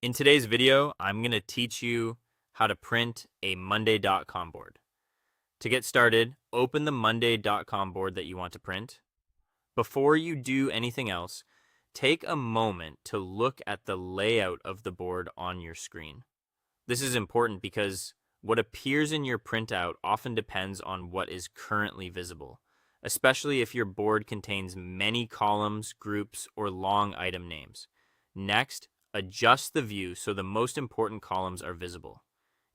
In today's video, I'm going to teach you how to print a Monday.com board. To get started, open the Monday.com board that you want to print. Before you do anything else, take a moment to look at the layout of the board on your screen. This is important because what appears in your printout often depends on what is currently visible, especially if your board contains many columns, groups, or long item names. Next, adjust the view so the most important columns are visible.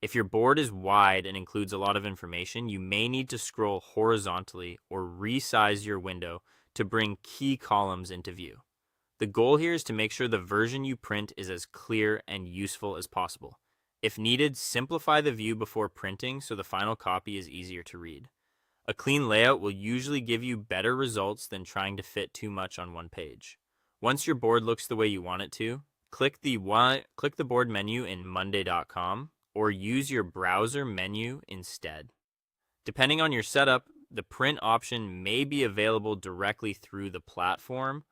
If your board is wide and includes a lot of information, you may need to scroll horizontally or resize your window to bring key columns into view. The goal here is to make sure the version you print is as clear and useful as possible. If needed, simplify the view before printing so the final copy is easier to read. A clean layout will usually give you better results than trying to fit too much on one page. Once your board looks the way you want it to, click the board menu in Monday.com or use your browser menu instead. Depending on your setup, the print option may be available directly through the platform,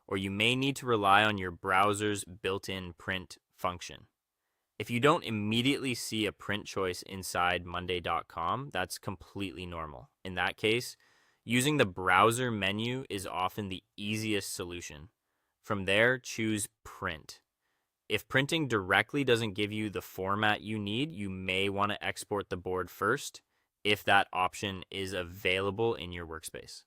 or you may need to rely on your browser's built-in print function. If you don't immediately see a print choice inside Monday.com, that's completely normal. In that case, using the browser menu is often the easiest solution. From there, choose Print. If printing directly doesn't give you the format you need, you may want to export the board first, if that option is available in your workspace.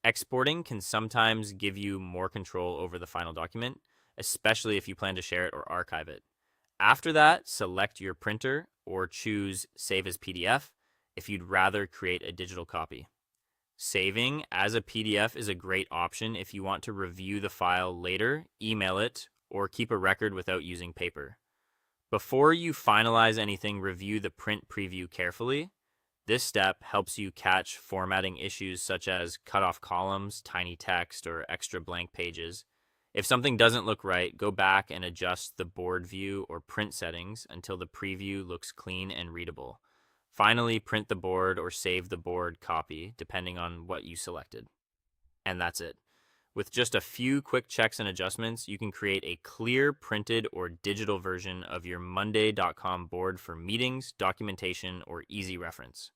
Exporting can sometimes give you more control over the final document, especially if you plan to share it or archive it. After that, select your printer or choose Save as PDF if you'd rather create a digital copy. Saving as a PDF is a great option if you want to review the file later, email it, or keep a record without using paper. Before you finalize anything, review the print preview carefully. This step helps you catch formatting issues such as cut off columns, tiny text, or extra blank pages. If something doesn't look right, go back and adjust the board view or print settings until the preview looks clean and readable. Finally, print the board or save the board copy, depending on what you selected. And that's it. With just a few quick checks and adjustments, you can create a clear printed or digital version of your Monday.com board for meetings, documentation, or easy reference.